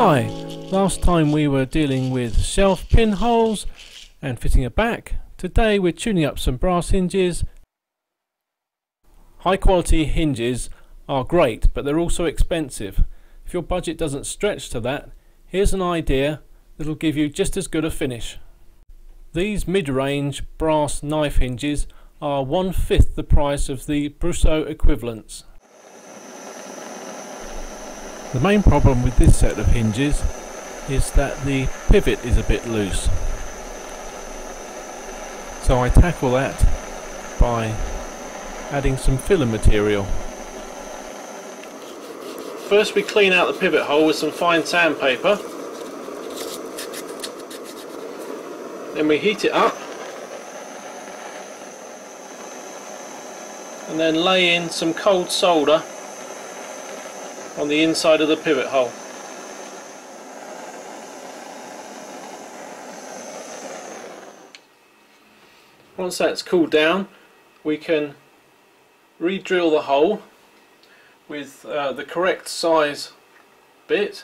Hi, last time we were dealing with shelf pinholes and fitting a back. Today we're tuning up some brass hinges. High quality hinges are great, but they're also expensive. If your budget doesn't stretch to that, here's an idea that'll give you just as good a finish. These mid-range brass knife hinges are 1/5 the price of the Brousseau equivalents. The main problem with this set of hinges is that the pivot is a bit loose. So I tackle that by adding some filler material. First we clean out the pivot hole with some fine sandpaper. Then we heat it up. And then lay in some cold solder on the inside of the pivot hole. Once that's cooled down, we can re-drill the hole with the correct size bit.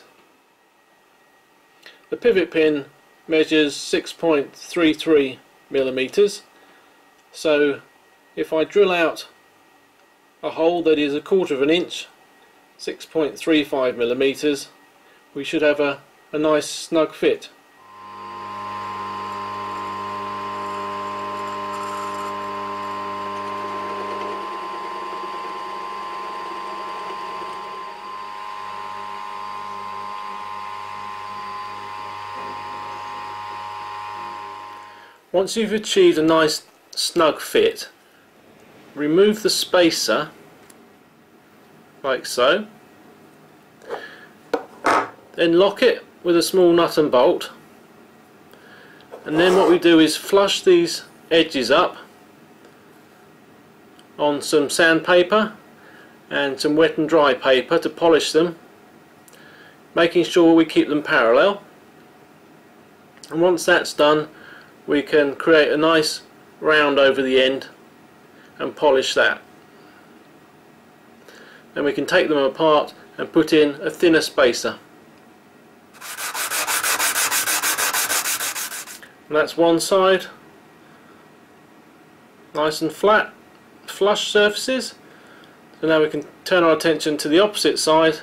The pivot pin measures 6.33 millimeters, so if I drill out a hole that is 1/4 of an inch, 6.35 millimeters, we should have a nice snug fit. Once you've achieved a nice snug fit, remove the spacer like so, then lock it with a small nut and bolt, and then what we do is flush these edges up on some sandpaper and some wet and dry paper to polish them, making sure we keep them parallel. And once that's done, we can create a nice round over the end and polish that. Then we can take them apart and put in a thinner spacer. And that's one side, nice and flat, flush surfaces. So now we can turn our attention to the opposite side,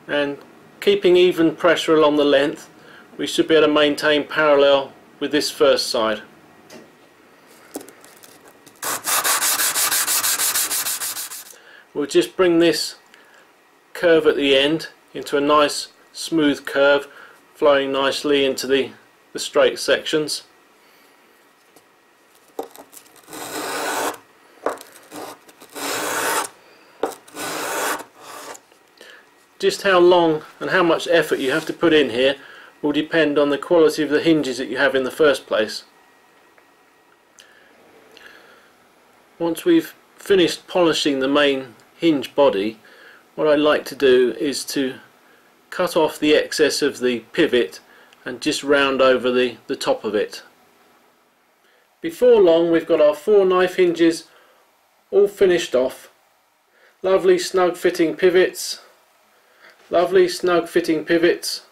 and keeping even pressure along the length, we should be able to maintain parallel with this first side. We'll just bring this curve at the end into a nice smooth curve, flowing nicely into the straight sections. Just how long and how much effort you have to put in here will depend on the quality of the hinges that you have in the first place. Once we've finished polishing the main hinge body, what I like to do is to cut off the excess of the pivot and just round over the top of it. Before long we've got our 4 knife hinges all finished off. Lovely snug fitting pivots, lovely snug fitting pivots,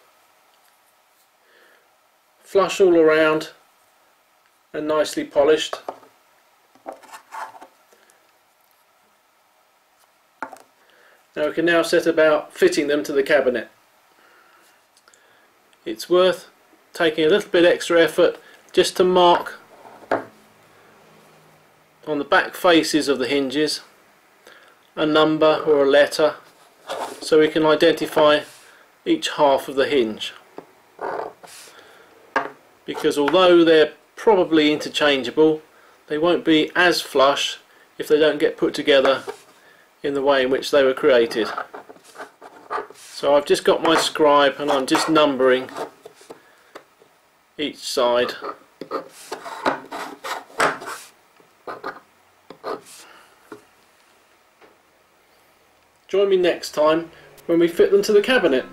flush all around and nicely polished. Now we can now set about fitting them to the cabinet. It's worth taking a little bit extra effort just to mark on the back faces of the hinges a number or a letter, so we can identify each half of the hinge. Because although they're probably interchangeable, they won't be as flush if they don't get put together in the way in which they were created. So I've just got my scribe and I'm just numbering each side. Join me next time when we fit them to the cabinet.